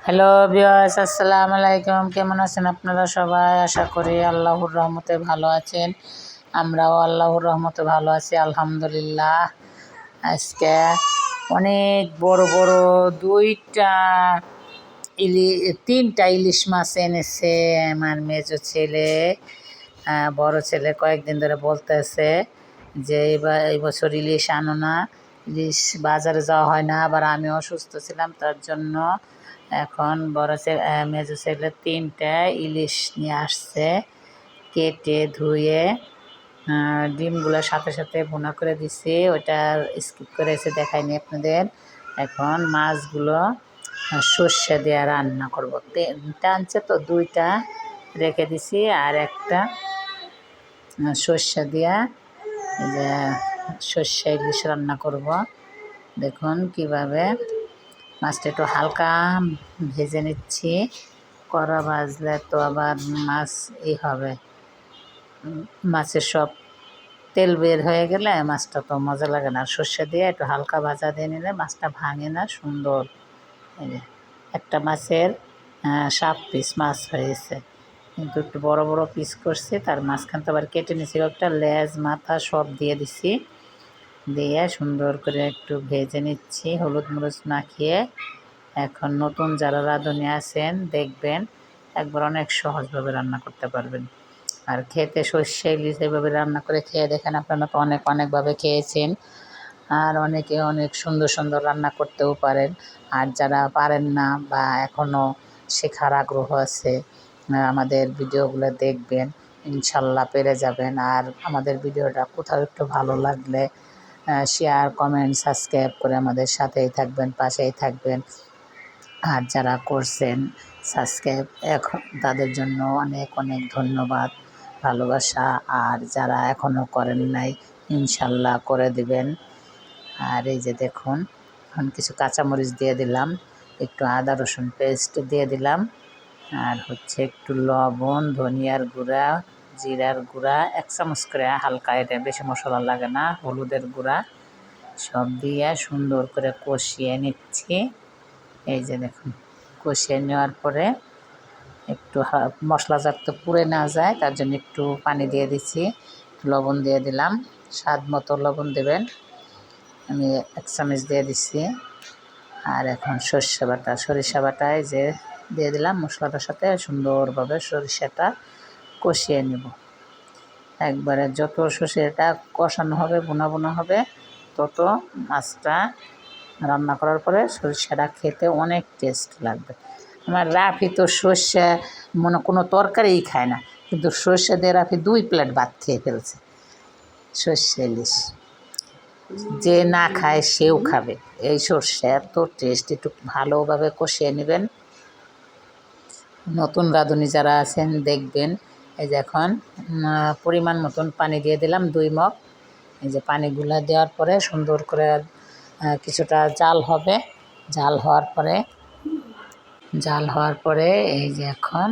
Hello viewers, আসসালামু আলাইকুম। কেমন আছেন আপনারা সবাই? আশা করি আল্লাহর রহমতে ভালো আছেন। আমরাও আল্লাহর রহমতে ভালো আছি আলহামদুলিল্লাহ। আজকে অনেক বড় বড় তিনটা ইলিশ মাছ এনেছে আমার মেজো ছেলে। বড় ছেলে কয়েকদিন ধরে বলতেছে যে এই বছর ইলিশ আনো না, ইলিশ বাজারে যাওয়া হয় না, আবার আমি অসুস্থ ছিলাম, তার জন্য এখন মেজো ছেলে তিনটা ইলিশ নিয়ে আসছে। কেটে ধুয়ে ডিমগুলোর সাথে সাথে ভুনা করে দিছি, ওইটা স্কিপ করে এসে দেখাইনি আপনাদের। এখন মাছগুলো সর্ষে দিয়ে রান্না করবো। তিনটা আনছে তো দুইটা রেখে দিছি, আর একটা সর্ষে দিয়া যে সর্ষে ইলিশ রান্না করব। দেখুন কিভাবে মাছটা একটু হালকা ভেজে নিচ্ছি। কড়া ভাজলে তো আবার মাছ হবে, মাছের সব তেল বের হয়ে গেলে মাছটা তো মজা লাগে না। সর্ষে দিয়ে একটু হালকা ভাজা দিয়ে নিলে মাছটা ভাঙে না, সুন্দর। একটা মাছের 7 পিস মাছ হয়েছে, কিন্তু একটু বড় বড় পিস করছি, তার মাঝখান তো আবার কেটে নিছি, একটা লেজ মাথা সব দিয়ে দিছি। দিয়ে সুন্দর করে একটু ভেজে নিচ্ছি হলুদ মরিচ মাখিয়ে। এখন নতুন যারা রাঁধুনি আছেন দেখবেন, একবার অনেক সহজভাবে রান্না করতে পারবেন। আর খেতে সর্ষে ইলিশ এভাবে রান্না করে খেয়ে দেখেন, আপনারা তো অনেকভাবে খেয়েছেন, আর অনেকে অনেক সুন্দর সুন্দর রান্না করতেও পারেন। আর যারা পারেন না বা এখনও শেখার আগ্রহ আছে, আমাদের ভিডিওগুলো দেখবেন, ইনশাল্লাহ পেরে যাবেন। আর আমাদের ভিডিওটা কোথাও একটু ভালো লাগলে শেয়ার, কমেন্ট, সাবস্ক্রাইব করে আমাদের সাথেই থাকবেন, পাশেই থাকবেন। আর যারা করছেন সাবস্ক্রাইব, এখন তাদের জন্য অনেক অনেক ধন্যবাদ, ভালোবাসা। আর যারা এখনও করেন নাই, ইনশাল্লাহ করে দিবেন। আর এই যে দেখুন, এখন কিছু কাঁচামরিচ দিয়ে দিলাম, একটু আদা রসুন পেস্ট দিয়ে দিলাম, আর হচ্ছে একটু লবণ, ধনিয়ার গুঁড়া, জিরার গুঁড়া 1 চামচ করে হালকা, এটা বেশি মশলা লাগে না, হলুদের গুঁড়া সব দিয়ে সুন্দর করে কষিয়ে নিচ্ছি। এই যে দেখুন, কষিয়ে নেওয়ার পরে একটু মশলা যাতে পুড়ে না যায় তার জন্য একটু পানি দিয়ে দিচ্ছি, লবণ দিয়ে দিলাম, স্বাদ মতো লবণ দেবেন, আমি 1 চামচ দিয়ে দিচ্ছি। আর এখন সরিষা বাটায় যে দিয়ে দিলাম, মশলাটার সাথে সুন্দরভাবে সরিষাটা কষিয়ে নেব। একবারে যত সরিষাটা কষানো হবে, বোনা হবে, তত মাছটা রান্না করার পরে সরিষাটা খেতে অনেক টেস্ট লাগবে। আমার রাফি তো সর্ষে কোনো তরকারিই খায় না, কিন্তু সর্ষে দিয়ে রাফি 2 প্লেট ভাত খেয়ে ফেলছে। সর্ষে ইলিশ যে না খায় সেও খাবে, এই সর্ষে এত টেস্ট। একটু ভালোভাবে কষিয়ে নেবেন। নতুন রাঁধুনি যারা আছেন দেখবেন, এই যে এখন পরিমাণ মতন পানি দিয়ে দিলাম 2 মগ। এই যে পানিগুলো দেওয়ার পরে সুন্দর করে কিছুটা জাল হবে। জাল হওয়ার পরে এই যে এখন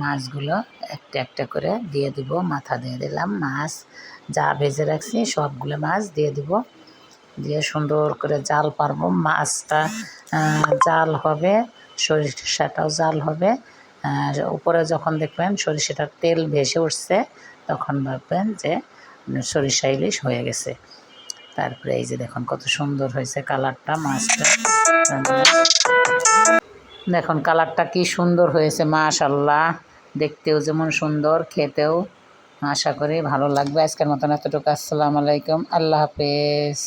মাছগুলো একটা একটা করে দিয়ে দিব, মাথা দিয়ে দিলাম, মাছ যা ভেজে রাখছি সবগুলো মাছ দিয়ে দিব, দিয়ে সুন্দর করে জাল পারবো। মাছটা জাল হবে, সরিষাটাও জাল হবে। উপরে যখন দেখবেন সরিষাটার তেল ভেসে উঠছে, তখন ভাববেন যে সরিষা ইলিশ হয়ে গেছে। তারপরে এই যে দেখুন কত সুন্দর হয়েছে কালারটা, মাছটা দেখুন কালারটা কি সুন্দর হয়েছে, মাশাআল্লাহ। দেখতেও যেমন সুন্দর, খেতেও আশা করি ভালো লাগবে। আজকের মতন এতটুকু। আসসালামু আলাইকুম, আল্লাহ হাফেজ।